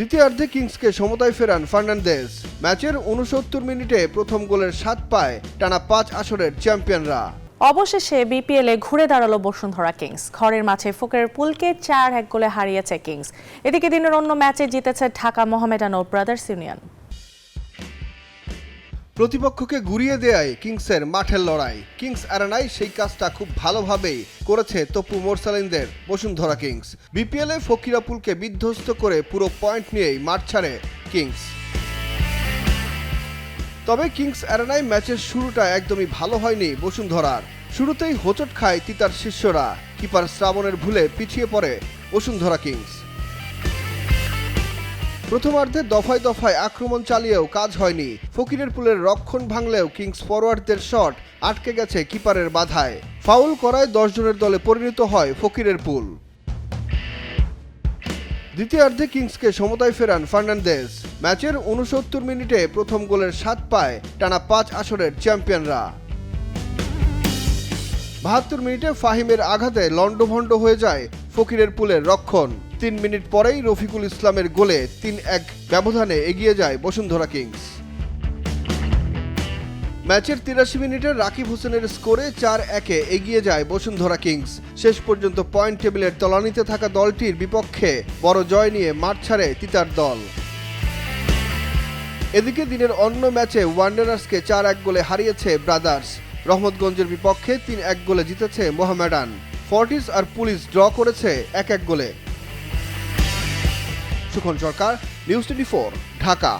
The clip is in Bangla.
দ্বিতীয়ার্ধে কিংসকে সমতায় ফেরান ফার্নান্দেজ। ম্যাচের ৬৯ মিনিটে প্রথম গোলের স্বাদ পায় টানা ৫ আসরের চ্যাম্পিয়নরা। অবশেষে বিপিএলে ঘুরে দাঁড়ালো বসুন্ধরা কিংস। ঘরের মাঠে ফকিরের পুলকে ৪-১ গোলে হারিয়েছে কিংস। এদিকে দিনের অন্য ম্যাচে জিতেছে ঢাকা মোহামেডান ও ব্রাদার্স ইউনিয়ন। প্রতিপক্ষকে গুড়িয়ে দেয় কিংসের মাঠের লড়াই। কিংস অ্যারেনায় সেই কাজটা খুব ভালোভাবেই করেছে তপু মোরসালিনদের বসুন্ধরা কিংস। বিপিএলে ফকিরাপুলকে বিধ্বস্ত করে পুরো পয়েন্ট নিয়েই মাঠ ছাড়ে কিংস। তবে কিংস অ্যারেনায় ম্যাচের শুরুটা একদমই ভালো হয়নি বসুন্ধরার। শুরুতেই হোঁচট খায় তিতার শিষ্যরা। কিপার শ্রাবণের ভুলে পিছিয়ে পড়ে বসুন্ধরা কিংস। প্রথমার্ধে দফায় দফায় আক্রমণ চালিয়েও কাজ হয়নি। ফকিরের পুলের রক্ষণ ভাঙলেও কিংস ফরোয়ার্ডদের শট আটকে গেছে কিপারের বাধায়। ফাউল করায় ১০ জনের দলে পরিণত হয় ফকিরের পুল। দ্বিতীয়ার্ধে কিংসকে সমতায় ফেরান ফার্নান্দেজ। ম্যাচের ৬৯ মিনিটে প্রথম গোলের স্বাদ পায় টানা ৫ আসরের চ্যাম্পিয়নরা। ৭২ মিনিটে ফাহিমের আঘাতে লন্ডভন্ড হয়ে যায় ফকিরের পুলের রক্ষণ। ৩ মিনিট পরেই রফিকুল ইসলামের গোলে ৩-১ ব্যবধানে এগিয়ে যায় বসুন্ধরা কিংস। ম্যাচের ৮৩ মিনিটে রাকিব হোসেনের স্কোরে ৪-১ এগিয়ে যায় বসুন্ধরা কিংস। শেষ পর্যন্ত পয়েন্ট টেবিলের তলানিতে থাকা দলটির বিপক্ষে বড় জয় নিয়ে মাঠ ছাড়ে তিতার দল। এদিকে দিনের অন্য ম্যাচে ওয়ান্ডারার্সকে ৪-১ গোলে হারিয়েছে ব্রাদার্স। রহমতগঞ্জের বিপক্ষে ৩-১ গোলে জিতেছে মোহামেডান। ফর্টিস আর পুলিশ ড্র করেছে ১-১ গোলে। সুখন সরকার, নিউজ 24, ঢাকা।